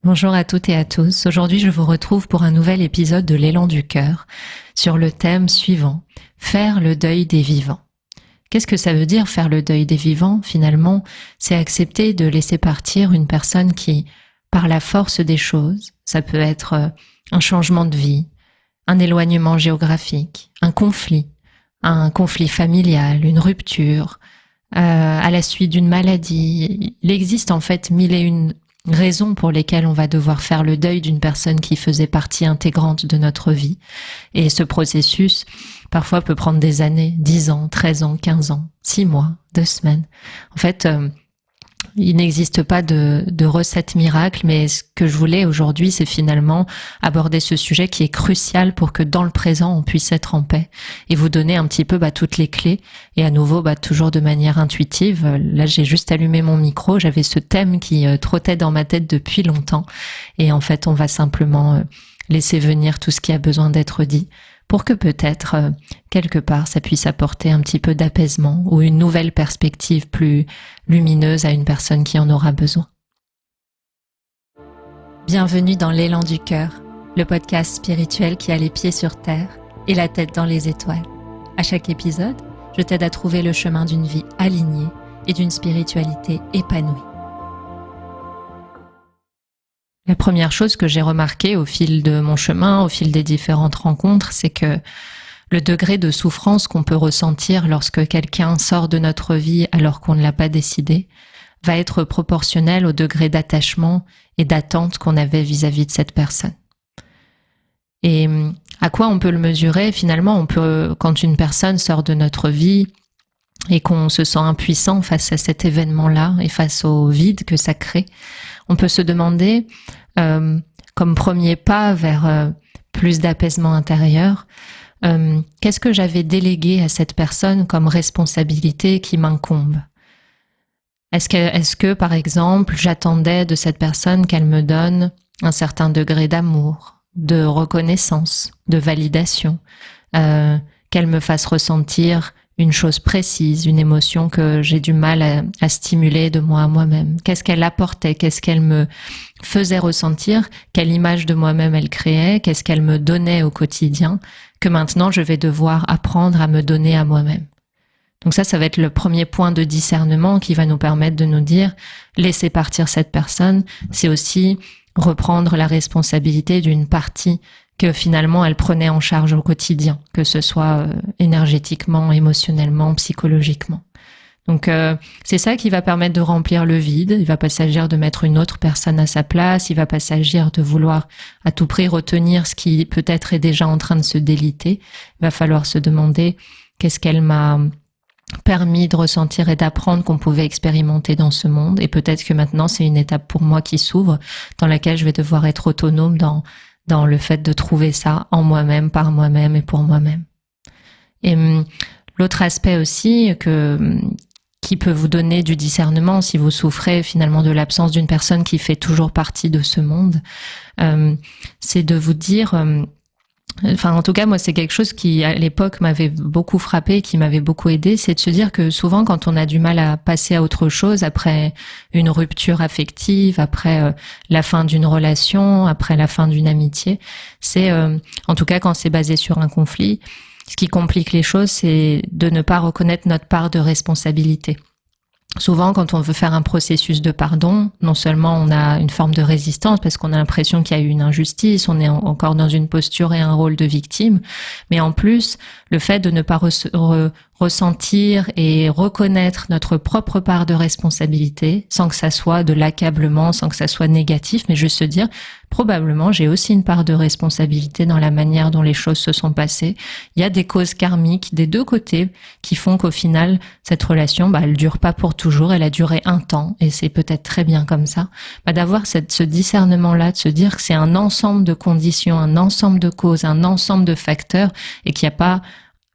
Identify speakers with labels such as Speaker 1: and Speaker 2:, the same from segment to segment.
Speaker 1: Bonjour à toutes et à tous. Aujourd'hui, je vous retrouve pour un nouvel épisode de l'Élan du cœur sur le thème suivant, faire le deuil des vivants. Qu'est-ce que ça veut dire faire le deuil des vivants? Finalement, c'est accepter de laisser partir une personne qui, par la force des choses, ça peut être un changement de vie, un éloignement géographique, un conflit familial, une rupture, à la suite d'une maladie. Il existe en fait mille et une raisons pour lesquelles on va devoir faire le deuil d'une personne qui faisait partie intégrante de notre vie. Et ce processus, parfois, peut prendre des années, 10 ans, 13 ans, 15 ans, 6 mois, 2 semaines. En fait, il n'existe pas de recette miracle, mais ce que je voulais aujourd'hui, c'est finalement aborder ce sujet qui est crucial pour que dans le présent, on puisse être en paix et vous donner un petit peu toutes les clés. Et à nouveau, toujours de manière intuitive. Là, j'ai juste allumé mon micro, j'avais ce thème qui trottait dans ma tête depuis longtemps. Et en fait, on va simplement laisser venir tout ce qui a besoin d'être dit pour que peut-être, quelque part, ça puisse apporter un petit peu d'apaisement ou une nouvelle perspective plus lumineuse à une personne qui en aura besoin. Bienvenue dans l'Élan du cœur, le podcast spirituel qui a les pieds sur terre et la tête dans les étoiles. À chaque épisode, je t'aide à trouver le chemin d'une vie alignée et d'une spiritualité épanouie. La première chose que j'ai remarquée au fil de mon chemin, au fil des différentes rencontres, c'est que le degré de souffrance qu'on peut ressentir lorsque quelqu'un sort de notre vie alors qu'on ne l'a pas décidé, va être proportionnel au degré d'attachement et d'attente qu'on avait vis-à-vis de cette personne. Et à quoi on peut le mesurer? Finalement, quand une personne sort de notre vie et qu'on se sent impuissant face à cet événement-là et face au vide que ça crée, on peut se demander, comme premier pas vers plus d'apaisement intérieur, qu'est-ce que j'avais délégué à cette personne comme responsabilité qui m'incombe? Est-ce que, par exemple, j'attendais de cette personne qu'elle me donne un certain degré d'amour, de reconnaissance, de validation, qu'elle me fasse ressentir une chose précise, une émotion que j'ai du mal à stimuler de moi à moi-même? Qu'est-ce qu'elle apportait? Qu'est-ce qu'elle me faisait ressentir? Quelle image de moi-même elle créait? Qu'est-ce qu'elle me donnait au quotidien que maintenant je vais devoir apprendre à me donner à moi-même? Donc ça va être le premier point de discernement qui va nous permettre de nous dire, laisser partir cette personne, c'est aussi reprendre la responsabilité d'une partie que finalement elle prenait en charge au quotidien, que ce soit énergétiquement, émotionnellement, psychologiquement. Donc c'est ça qui va permettre de remplir le vide. Il va pas s'agir de mettre une autre personne à sa place, il va pas s'agir de vouloir à tout prix retenir ce qui peut-être est déjà en train de se déliter. Il va falloir se demander qu'est-ce qu'elle m'a permis de ressentir et d'apprendre qu'on pouvait expérimenter dans ce monde, et peut-être que maintenant c'est une étape pour moi qui s'ouvre, dans laquelle je vais devoir être autonome dans le fait de trouver ça en moi-même, par moi-même et pour moi-même. Et l'autre aspect aussi qui peut vous donner du discernement si vous souffrez finalement de l'absence d'une personne qui fait toujours partie de ce monde, c'est de vous dire... en tout cas, moi, c'est quelque chose qui, à l'époque, m'avait beaucoup frappé, qui m'avait beaucoup aidé, c'est de se dire que souvent, quand on a du mal à passer à autre chose, après une rupture affective, après la fin d'une relation, après la fin d'une amitié, c'est, en tout cas, quand c'est basé sur un conflit, ce qui complique les choses, c'est de ne pas reconnaître notre part de responsabilité. Souvent, quand on veut faire un processus de pardon, non seulement on a une forme de résistance parce qu'on a l'impression qu'il y a eu une injustice, on est encore dans une posture et un rôle de victime, mais en plus, le fait de ne pas ressentir et reconnaître notre propre part de responsabilité, sans que ça soit de l'accablement, sans que ça soit négatif, mais juste se dire, probablement j'ai aussi une part de responsabilité dans la manière dont les choses se sont passées. Il y a des causes karmiques des deux côtés qui font qu'au final, cette relation, elle dure pas pour toujours, elle a duré un temps, et c'est peut-être très bien comme ça. D'avoir ce discernement-là, de se dire que c'est un ensemble de conditions, un ensemble de causes, un ensemble de facteurs, et qu'il n'y a pas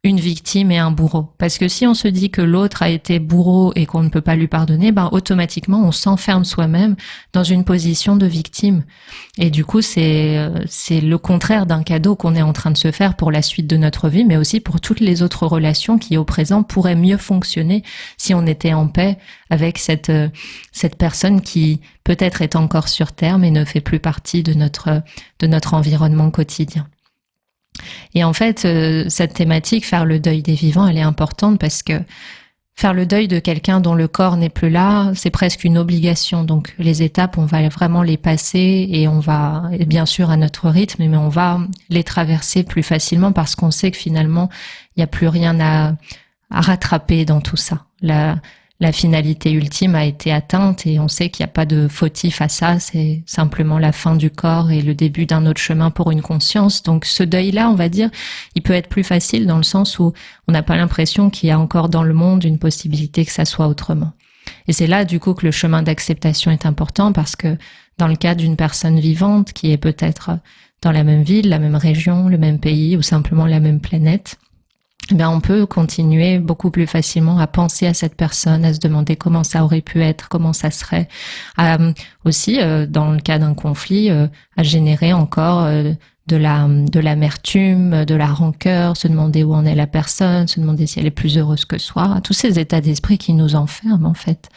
Speaker 1: une victime et un bourreau. Parce que si on se dit que l'autre a été bourreau et qu'on ne peut pas lui pardonner, automatiquement on s'enferme soi-même dans une position de victime. Et du coup, c'est le contraire d'un cadeau qu'on est en train de se faire pour la suite de notre vie, mais aussi pour toutes les autres relations qui au présent pourraient mieux fonctionner si on était en paix avec cette personne qui peut-être est encore sur Terre, mais ne fait plus partie de notre environnement quotidien. Et en fait, cette thématique, faire le deuil des vivants, elle est importante parce que faire le deuil de quelqu'un dont le corps n'est plus là, c'est presque une obligation. Donc les étapes, on va vraiment les passer et on va, bien sûr à notre rythme, mais on va les traverser plus facilement parce qu'on sait que finalement, il n'y a plus rien à rattraper dans tout ça. La finalité ultime a été atteinte et on sait qu'il n'y a pas de fautif à ça, c'est simplement la fin du corps et le début d'un autre chemin pour une conscience. Donc ce deuil-là, on va dire, il peut être plus facile dans le sens où on n'a pas l'impression qu'il y a encore dans le monde une possibilité que ça soit autrement. Et c'est là du coup que le chemin d'acceptation est important parce que dans le cas d'une personne vivante qui est peut-être dans la même ville, la même région, le même pays ou simplement la même planète, on peut continuer beaucoup plus facilement à penser à cette personne, à se demander comment ça aurait pu être, comment ça serait. Aussi, dans le cas d'un conflit, à générer encore de l'amertume, de la rancœur, se demander où en est la personne, se demander si elle est plus heureuse que soi. Tous ces états d'esprit qui nous enferment, en fait.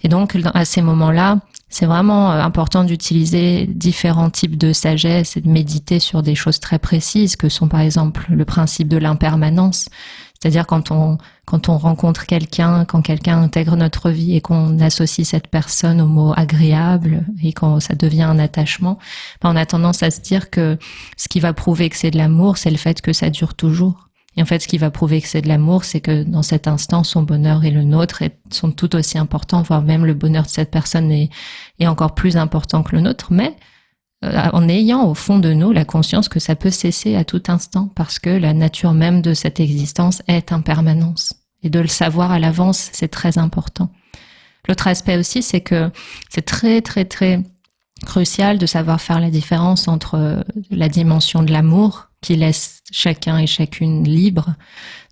Speaker 1: Et donc, à ces moments-là, c'est vraiment important d'utiliser différents types de sagesse et de méditer sur des choses très précises que sont par exemple le principe de l'impermanence. C'est-à-dire quand on rencontre quelqu'un, quand quelqu'un intègre notre vie et qu'on associe cette personne au mot agréable et quand ça devient un attachement, on a tendance à se dire que ce qui va prouver que c'est de l'amour, c'est le fait que ça dure toujours. Et en fait, ce qui va prouver que c'est de l'amour, c'est que dans cet instant, son bonheur et le nôtre sont tout aussi importants, voire même le bonheur de cette personne est encore plus important que le nôtre, mais en ayant au fond de nous la conscience que ça peut cesser à tout instant, parce que la nature même de cette existence est impermanence. Et de le savoir à l'avance, c'est très important. L'autre aspect aussi, c'est que c'est très, très, très crucial de savoir faire la différence entre la dimension de l'amour, qui laisse chacun et chacune libre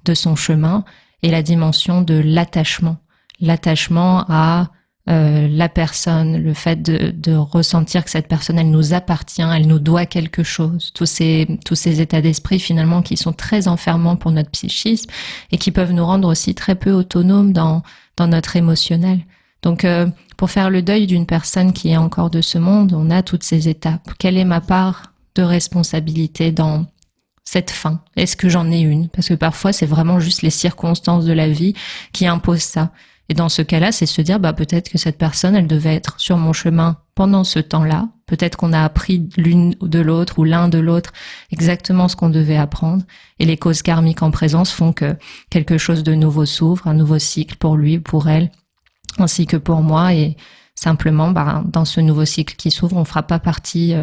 Speaker 1: de son chemin, et la dimension de l'attachement. L'attachement à la personne, le fait de ressentir que cette personne, elle nous appartient, elle nous doit quelque chose. Tous ces états d'esprit, finalement, qui sont très enfermants pour notre psychisme et qui peuvent nous rendre aussi très peu autonomes dans notre émotionnel. Donc, pour faire le deuil d'une personne qui est encore de ce monde, on a toutes ces étapes. Quelle est ma part de responsabilité dans cette fin? Est-ce que j'en ai une? Parce que parfois, c'est vraiment juste les circonstances de la vie qui imposent ça. Et dans ce cas-là, c'est se dire, peut-être que cette personne, elle devait être sur mon chemin pendant ce temps-là. Peut-être qu'on a appris l'une de l'autre ou l'un de l'autre exactement ce qu'on devait apprendre. Et les causes karmiques en présence font que quelque chose de nouveau s'ouvre, un nouveau cycle pour lui, pour elle, ainsi que pour moi. Et simplement, dans ce nouveau cycle qui s'ouvre, on fera pas partie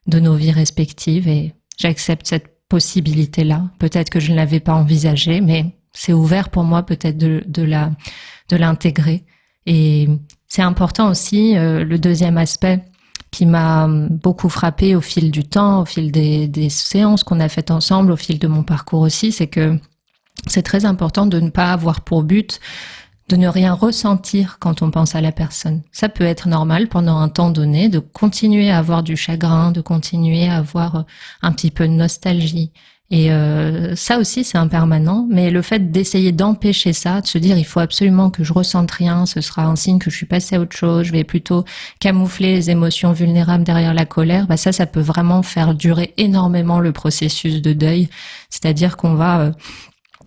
Speaker 1: de nos vies respectives. Et j'accepte cette possibilité-là. Peut-être que je ne l'avais pas envisagée, mais c'est ouvert pour moi peut-être de l'intégrer. Et c'est important aussi, le deuxième aspect qui m'a beaucoup frappé au fil du temps, au fil des séances qu'on a faites ensemble, au fil de mon parcours aussi, c'est que c'est très important de ne pas avoir pour but de ne rien ressentir quand on pense à la personne. Ça peut être normal pendant un temps donné, de continuer à avoir du chagrin, de continuer à avoir un petit peu de nostalgie. Et ça aussi, c'est impermanent, mais le fait d'essayer d'empêcher ça, de se dire il faut absolument que je ressente rien, ce sera un signe que je suis passée à autre chose, je vais plutôt camoufler les émotions vulnérables derrière la colère, ça peut vraiment faire durer énormément le processus de deuil. C'est-à-dire qu'on va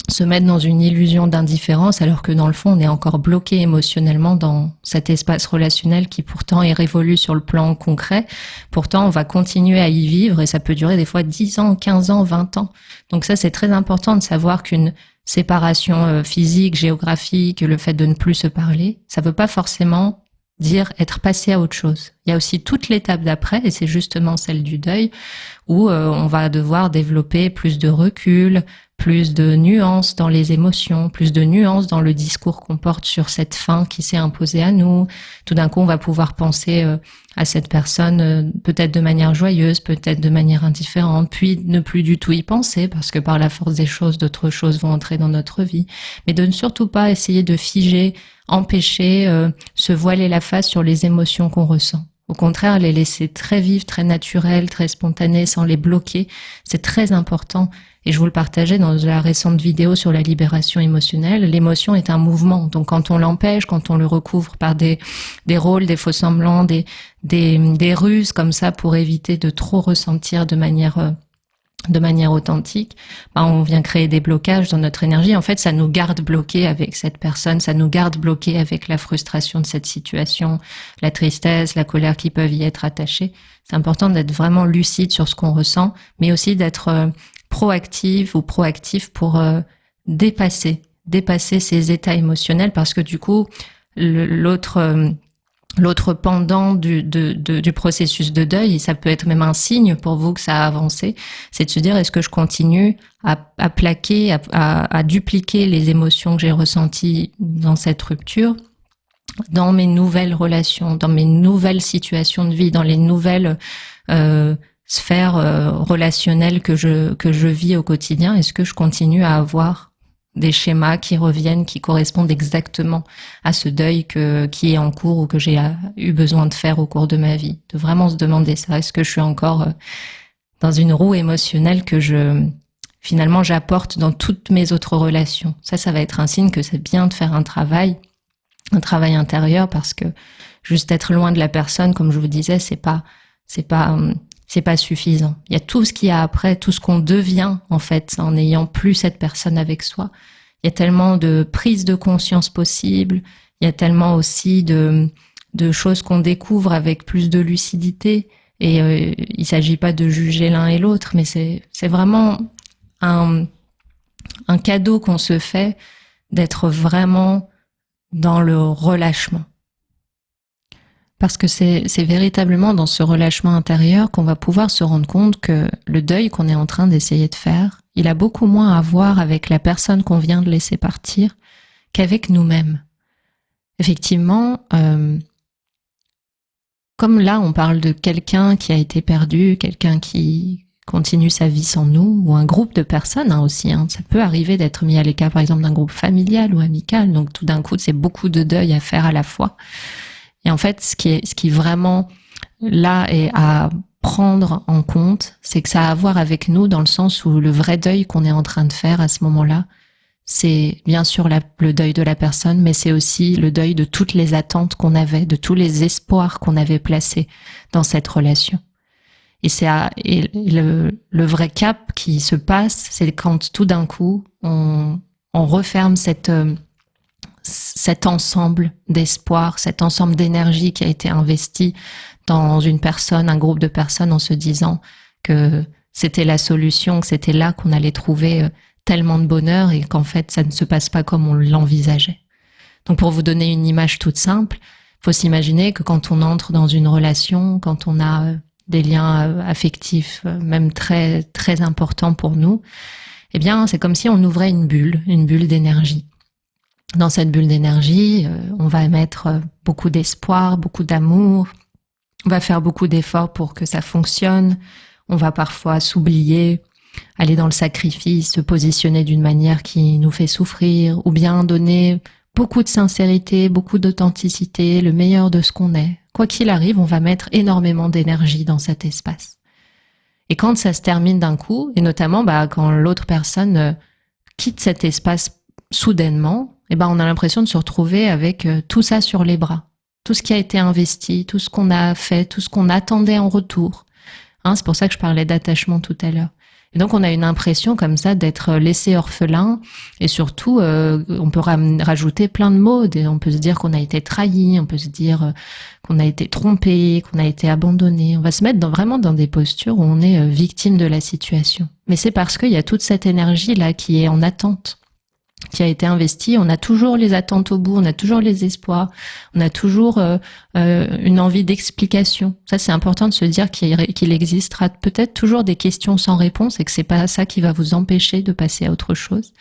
Speaker 1: se mettre dans une illusion d'indifférence alors que dans le fond on est encore bloqué émotionnellement dans cet espace relationnel qui pourtant est révolu sur le plan concret. Pourtant on va continuer à y vivre et ça peut durer des fois 10 ans, 15 ans, 20 ans. Donc ça c'est très important de savoir qu'une séparation physique, géographique, le fait de ne plus se parler, ça veut pas forcément dire être passé à autre chose. Il y a aussi toute l'étape d'après, et c'est justement celle du deuil, où on va devoir développer plus de recul, plus de nuances dans les émotions, plus de nuances dans le discours qu'on porte sur cette fin qui s'est imposée à nous. Tout d'un coup, on va pouvoir penser à cette personne peut-être de manière joyeuse, peut-être de manière indifférente, puis ne plus du tout y penser parce que par la force des choses, d'autres choses vont entrer dans notre vie. Mais de ne surtout pas essayer de figer, empêcher, se voiler la face sur les émotions qu'on ressent. Au contraire, les laisser très vives, très naturelles, très spontanées, sans les bloquer, c'est très important. Et je vous le partageais dans la récente vidéo sur la libération émotionnelle. L'émotion est un mouvement. Donc quand on l'empêche, quand on le recouvre par des rôles, des faux semblants, des ruses comme ça pour éviter de trop ressentir de manière authentique, on vient créer des blocages dans notre énergie. En fait, ça nous garde bloqués avec cette personne, ça nous garde bloqués avec la frustration de cette situation, la tristesse, la colère qui peuvent y être attachées. C'est important d'être vraiment lucide sur ce qu'on ressent, mais aussi d'être proactive ou proactif pour dépasser ces états émotionnels parce que du coup, l'autre pendant du processus de deuil, et ça peut être même un signe pour vous que ça a avancé, c'est de se dire est-ce que je continue à plaquer, à dupliquer les émotions que j'ai ressenties dans cette rupture, dans mes nouvelles relations, dans mes nouvelles situations de vie, dans les nouvelles sphères relationnelles que je vis au quotidien. Est-ce que je continue à avoir des schémas qui reviennent, qui correspondent exactement à ce deuil qui est en cours ou que j'ai eu besoin de faire au cours de ma vie? De vraiment se demander ça. Est-ce que je suis encore dans une roue émotionnelle que finalement j'apporte dans toutes mes autres relations? Ça va être un signe que c'est bien de faire un travail intérieur, parce que juste être loin de la personne, comme je vous disais, c'est pas suffisant. Il y a tout ce qu'il y a après, tout ce qu'on devient, en fait, en n'ayant plus cette personne avec soi. Il y a tellement de prises de conscience possibles. Il y a tellement aussi de choses qu'on découvre avec plus de lucidité. Et il s'agit pas de juger l'un et l'autre, mais c'est vraiment un cadeau qu'on se fait d'être vraiment dans le relâchement. Parce que c'est véritablement dans ce relâchement intérieur qu'on va pouvoir se rendre compte que le deuil qu'on est en train d'essayer de faire, il a beaucoup moins à voir avec la personne qu'on vient de laisser partir qu'avec nous-mêmes. Effectivement, comme là on parle de quelqu'un qui a été perdu, quelqu'un qui continue sa vie sans nous, ou un groupe de personnes aussi. Ça peut arriver d'être mis à l'écart par exemple d'un groupe familial ou amical, donc tout d'un coup c'est beaucoup de deuil à faire à la fois. Et en fait, ce qui vraiment là est à prendre en compte, c'est que ça a à voir avec nous dans le sens où le vrai deuil qu'on est en train de faire à ce moment-là, c'est bien sûr le deuil de la personne, mais c'est aussi le deuil de toutes les attentes qu'on avait, de tous les espoirs qu'on avait placés dans cette relation. Et le vrai cap qui se passe, c'est quand tout d'un coup, on referme cet ensemble d'espoir, cet ensemble d'énergie qui a été investi dans une personne, un groupe de personnes, en se disant que c'était la solution, que c'était là qu'on allait trouver tellement de bonheur et qu'en fait ça ne se passe pas comme on l'envisageait. Donc pour vous donner une image toute simple, il faut s'imaginer que quand on entre dans une relation, quand on a des liens affectifs même très très importants pour nous, eh bien c'est comme si on ouvrait une bulle d'énergie. Dans cette bulle d'énergie, on va mettre beaucoup d'espoir, beaucoup d'amour, on va faire beaucoup d'efforts pour que ça fonctionne, on va parfois s'oublier, aller dans le sacrifice, se positionner d'une manière qui nous fait souffrir, ou bien donner beaucoup de sincérité, beaucoup d'authenticité, le meilleur de ce qu'on est. Quoi qu'il arrive, on va mettre énormément d'énergie dans cet espace. Et quand ça se termine d'un coup, et notamment quand l'autre personne quitte cet espace soudainement, on a l'impression de se retrouver avec tout ça sur les bras. Tout ce qui a été investi, tout ce qu'on a fait, tout ce qu'on attendait en retour. C'est pour ça que je parlais d'attachement tout à l'heure. Et donc on a une impression comme ça d'être laissé orphelin, et surtout on peut rajouter plein de mots. On peut se dire qu'on a été trahi, on peut se dire qu'on a été trompé, qu'on a été abandonné. On va se mettre vraiment dans des postures où on est victime de la situation. Mais c'est parce qu'il y a toute cette énergie là qui est en attente. qui a été investi, on a toujours les attentes au bout, on a toujours les espoirs, on a toujours une envie d'explication. Ça, c'est important de se dire qu'il existera peut-être toujours des questions sans réponse et que c'est pas ça qui va vous empêcher de passer à autre chose.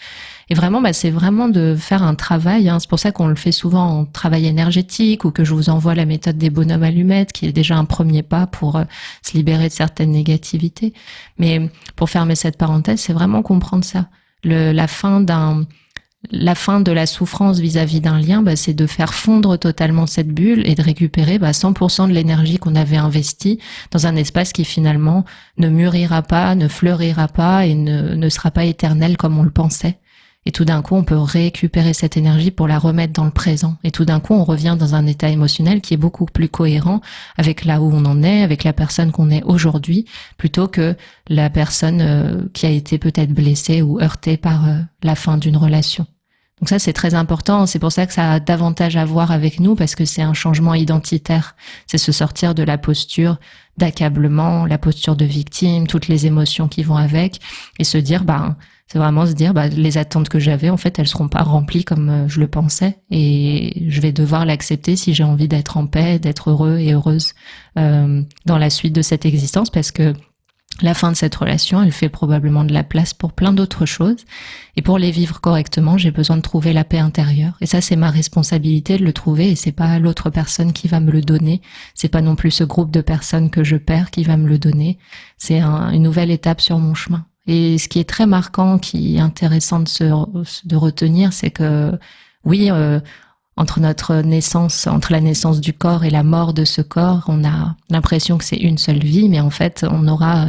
Speaker 1: Et vraiment, c'est vraiment de faire un travail. C'est pour ça qu'on le fait souvent en travail énergétique ou que je vous envoie la méthode des bonhommes allumettes, qui est déjà un premier pas pour se libérer de certaines négativités. Mais pour fermer cette parenthèse, c'est vraiment comprendre ça. La fin de la souffrance vis-à-vis d'un lien, c'est de faire fondre totalement cette bulle et de récupérer 100% de l'énergie qu'on avait investie dans un espace qui finalement ne mûrira pas, ne fleurira pas et ne sera pas éternel comme on le pensait. Et tout d'un coup, on peut récupérer cette énergie pour la remettre dans le présent. Et tout d'un coup, on revient dans un état émotionnel qui est beaucoup plus cohérent avec là où on en est, avec la personne qu'on est aujourd'hui, plutôt que la personne qui a été peut-être blessée ou heurtée par la fin d'une relation. Donc ça, c'est très important. C'est pour ça que ça a davantage à voir avec nous, parce que c'est un changement identitaire. C'est se sortir de la posture d'accablement, la posture de victime, toutes les émotions qui vont avec, et se dire, c'est vraiment se dire, les attentes que j'avais, en fait, elles seront pas remplies comme je le pensais, et je vais devoir l'accepter si j'ai envie d'être en paix, d'être heureux et heureuse dans la suite de cette existence, parce que la fin de cette relation, elle fait probablement de la place pour plein d'autres choses. Et pour les vivre correctement, j'ai besoin de trouver la paix intérieure. Et ça, c'est ma responsabilité de le trouver. Et c'est pas l'autre personne qui va me le donner. C'est pas non plus ce groupe de personnes que je perds qui va me le donner. C'est une nouvelle étape sur mon chemin. Et ce qui est très marquant, qui est intéressant de retenir, c'est que oui, entre la naissance du corps et la mort de ce corps, on a l'impression que c'est une seule vie, mais en fait, on aura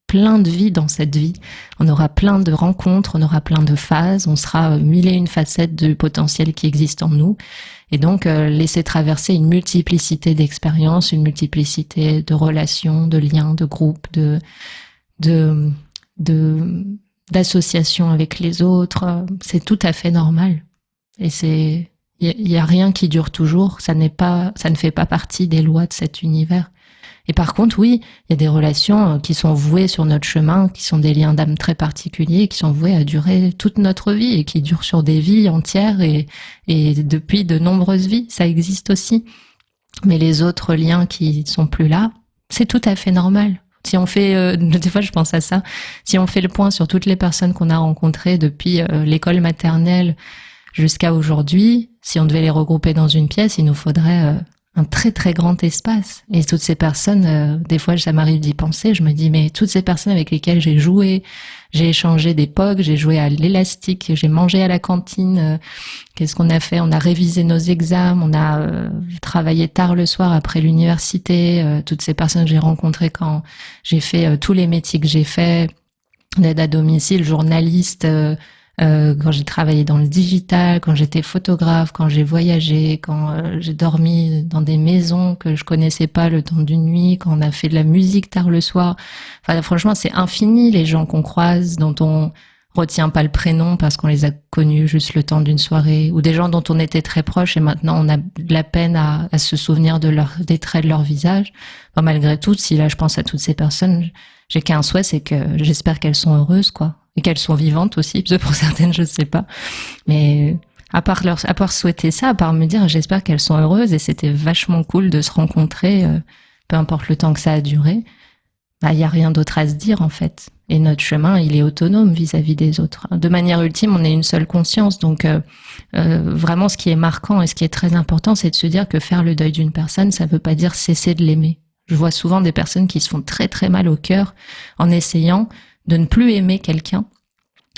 Speaker 1: plein de vies dans cette vie. On aura plein de rencontres, on aura plein de phases, on sera 1001 facettes du potentiel qui existe en nous. Et donc, laisser traverser une multiplicité d'expériences, une multiplicité de relations, de liens, de groupes, d'associations avec les autres, c'est tout à fait normal. Et il y a rien qui dure toujours, ça ne fait pas partie des lois de cet univers. Et par contre, oui, il y a des relations qui sont vouées sur notre chemin, qui sont des liens d'âme très particuliers, qui sont voués à durer toute notre vie et qui durent sur des vies entières et depuis de nombreuses vies, ça existe aussi. Mais les autres liens qui sont plus là, c'est tout à fait normal. Si on fait, des fois je pense à ça, si on fait le point sur toutes les personnes qu'on a rencontrées depuis l'école maternelle jusqu'à aujourd'hui, si on devait les regrouper dans une pièce, il nous faudrait un très très grand espace. Et toutes ces personnes, des fois ça m'arrive d'y penser, je me dis mais toutes ces personnes avec lesquelles j'ai joué, j'ai échangé des POG, j'ai joué à l'élastique, j'ai mangé à la cantine, qu'est-ce qu'on a fait? On a révisé nos examens, on a travaillé tard le soir après l'université, toutes ces personnes que j'ai rencontrées quand j'ai fait tous les métiers que j'ai fait, d'aide à domicile, journaliste, quand j'ai travaillé dans le digital, quand j'étais photographe, quand j'ai voyagé, quand j'ai dormi dans des maisons que je connaissais pas le temps d'une nuit, quand on a fait de la musique tard le soir. Enfin, franchement, c'est infini les gens qu'on croise, dont on retient pas le prénom parce qu'on les a connus juste le temps d'une soirée, ou des gens dont on était très proches et maintenant on a de la peine à se souvenir des traits de leur visage. Enfin, malgré tout, si là je pense à toutes ces personnes, j'ai qu'un souhait, c'est que j'espère qu'elles sont heureuses, quoi. Et qu'elles sont vivantes aussi, parce que pour certaines, je sais pas. Mais à part souhaiter ça, à part me dire, j'espère qu'elles sont heureuses, et c'était vachement cool de se rencontrer, peu importe le temps que ça a duré, y a rien d'autre à se dire, en fait. Et notre chemin, il est autonome vis-à-vis des autres. De manière ultime, on est une seule conscience. Donc, vraiment, ce qui est marquant et ce qui est très important, c'est de se dire que faire le deuil d'une personne, ça veut pas dire cesser de l'aimer. Je vois souvent des personnes qui se font très très mal au cœur en essayant de ne plus aimer quelqu'un,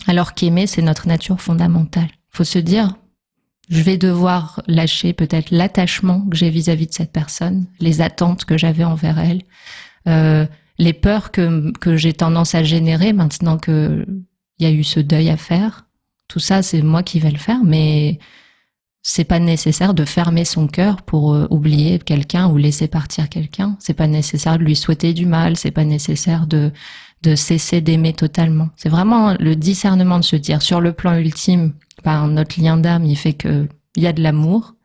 Speaker 1: alors qu'aimer, c'est notre nature fondamentale. Faut se dire, je vais devoir lâcher peut-être l'attachement que j'ai vis-à-vis de cette personne, les attentes que j'avais envers elle, les peurs que j'ai tendance à générer maintenant que il y a eu ce deuil à faire. Tout ça, c'est moi qui vais le faire, mais c'est pas nécessaire de fermer son cœur pour oublier quelqu'un ou laisser partir quelqu'un. C'est pas nécessaire de lui souhaiter du mal, c'est pas nécessaire de cesser d'aimer totalement. C'est vraiment le discernement de se dire, sur le plan ultime, notre lien d'âme, il fait que il y a de l'amour,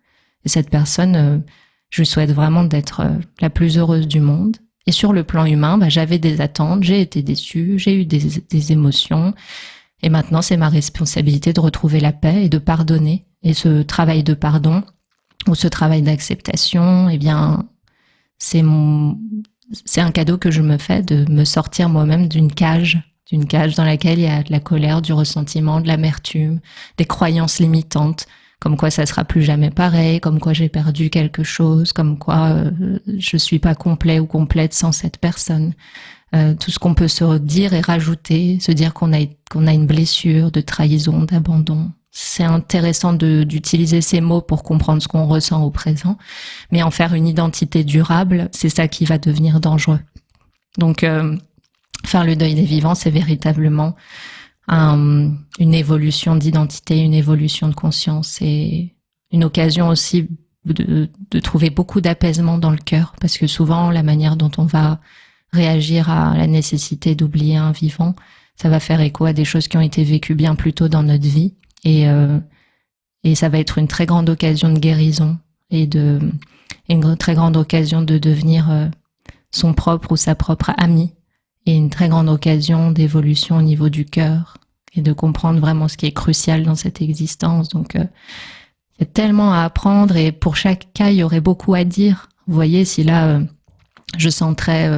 Speaker 1: et cette personne, je lui souhaite vraiment d'être la plus heureuse du monde. Et sur le plan humain, j'avais des attentes, j'ai été déçue, j'ai eu des émotions, Et maintenant, c'est ma responsabilité de retrouver la paix et de pardonner. Et ce travail de pardon ou ce travail d'acceptation, eh bien, c'est un cadeau que je me fais de me sortir moi-même d'une cage dans laquelle il y a de la colère, du ressentiment, de l'amertume, des croyances limitantes, comme quoi ça sera plus jamais pareil, comme quoi j'ai perdu quelque chose, comme quoi je suis pas complet ou complète sans cette personne. Tout ce qu'on peut se dire et rajouter, se dire qu'on a une blessure de trahison, d'abandon. C'est intéressant d'utiliser ces mots pour comprendre ce qu'on ressent au présent, mais en faire une identité durable, c'est ça qui va devenir dangereux. Donc, faire le deuil des vivants, c'est véritablement une évolution d'identité, une évolution de conscience et une occasion aussi de trouver beaucoup d'apaisement dans le cœur, parce que souvent, la manière dont on va réagir à la nécessité d'oublier un vivant, ça va faire écho à des choses qui ont été vécues bien plus tôt dans notre vie. Et ça va être une très grande occasion de guérison et une très grande occasion de devenir son propre ou sa propre amie et une très grande occasion d'évolution au niveau du cœur et de comprendre vraiment ce qui est crucial dans cette existence. Donc, il y a tellement à apprendre et pour chaque cas, il y aurait beaucoup à dire. Vous voyez, si là, je centrais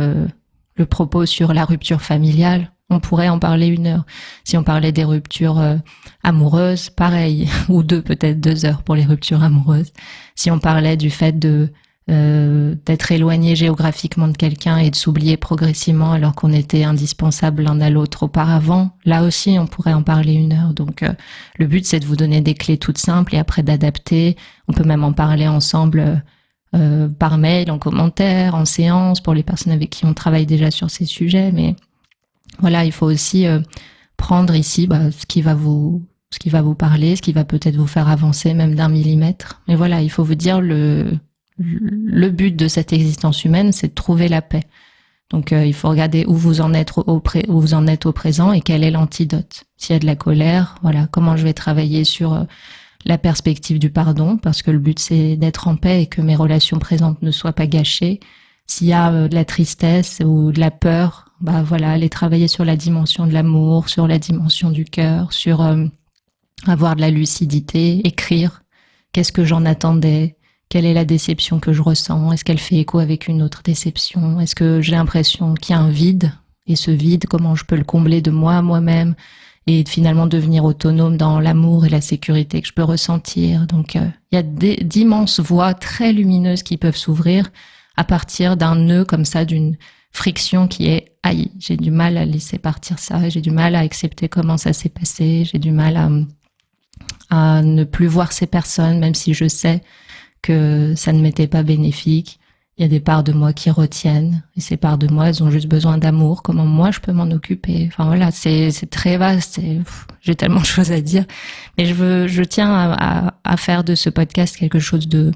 Speaker 1: le propos sur la rupture familiale, on pourrait en parler 1 heure. Si on parlait des ruptures amoureuses, pareil, ou peut-être 2 heures pour les ruptures amoureuses. Si on parlait du fait d'être éloigné géographiquement de quelqu'un et de s'oublier progressivement alors qu'on était indispensable l'un à l'autre auparavant, là aussi on pourrait en parler 1 heure. Donc le but c'est de vous donner des clés toutes simples et après d'adapter. On peut même en parler ensemble par mail, en commentaire, en séance pour les personnes avec qui on travaille déjà sur ces sujets, mais voilà, il faut aussi prendre ici ce qui va vous parler, ce qui va peut-être vous faire avancer même d'1 millimètre. Mais voilà, il faut vous dire le but de cette existence humaine, c'est de trouver la paix. Donc il faut regarder où vous en êtes au présent et quel est l'antidote. S'il y a de la colère, voilà, comment je vais travailler sur la perspective du pardon, parce que le but c'est d'être en paix et que mes relations présentes ne soient pas gâchées. S'il y a de la tristesse ou de la peur, voilà, aller travailler sur la dimension de l'amour, sur la dimension du cœur, sur avoir de la lucidité, écrire. Qu'est-ce que j'en attendais? Quelle est la déception que je ressens? Est-ce qu'elle fait écho avec une autre déception? Est-ce que j'ai l'impression qu'il y a un vide? Et ce vide, comment je peux le combler de moi-même? Et finalement devenir autonome dans l'amour et la sécurité que je peux ressentir. Donc, il y a d'immenses voies très lumineuses qui peuvent s'ouvrir à partir d'un nœud comme ça, d'une friction qui est « aïe, j'ai du mal à laisser partir ça, j'ai du mal à accepter comment ça s'est passé, j'ai du mal à ne plus voir ces personnes, même si je sais que ça ne m'était pas bénéfique. Il y a des parts de moi qui retiennent, et ces parts de moi, elles ont juste besoin d'amour. Comment moi, je peux m'en occuper? Enfin voilà, c'est très vaste, j'ai tellement de choses à dire. Mais je tiens à faire de ce podcast quelque chose de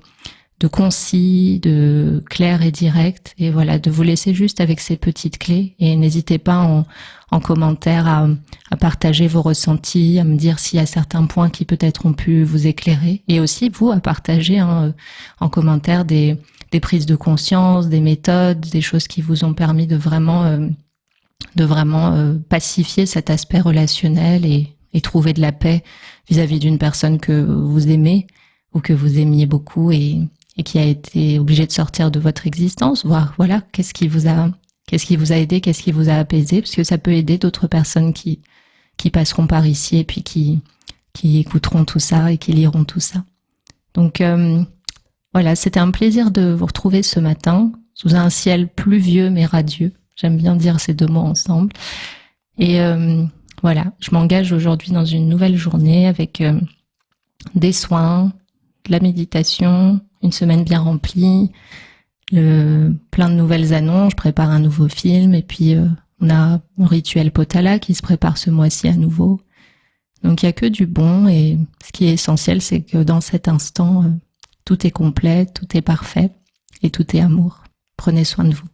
Speaker 1: concis, de clair et direct, et voilà, de vous laisser juste avec ces petites clés. Et n'hésitez pas en commentaire à partager vos ressentis, à me dire s'il y a certains points qui peut-être ont pu vous éclairer, et aussi vous à partager en commentaire des prises de conscience, des méthodes, des choses qui vous ont permis de vraiment pacifier cet aspect relationnel et trouver de la paix vis-à-vis d'une personne que vous aimez ou que vous aimiez beaucoup et qui a été obligée de sortir de votre existence, voir voilà qu'est-ce qui vous a aidé, qu'est-ce qui vous a apaisé, parce que ça peut aider d'autres personnes qui passeront par ici et puis qui écouteront tout ça et qui liront tout ça. Donc voilà, c'était un plaisir de vous retrouver ce matin sous un ciel pluvieux mais radieux. J'aime bien dire ces 2 mots ensemble. Et voilà, je m'engage aujourd'hui dans une nouvelle journée avec des soins, de la méditation, une semaine bien remplie, plein de nouvelles annonces, je prépare un nouveau film et puis on a un rituel Potala qui se prépare ce mois-ci à nouveau. Donc il n'y a que du bon et ce qui est essentiel, c'est que dans cet instant, tout est complet, tout est parfait et tout est amour. Prenez soin de vous.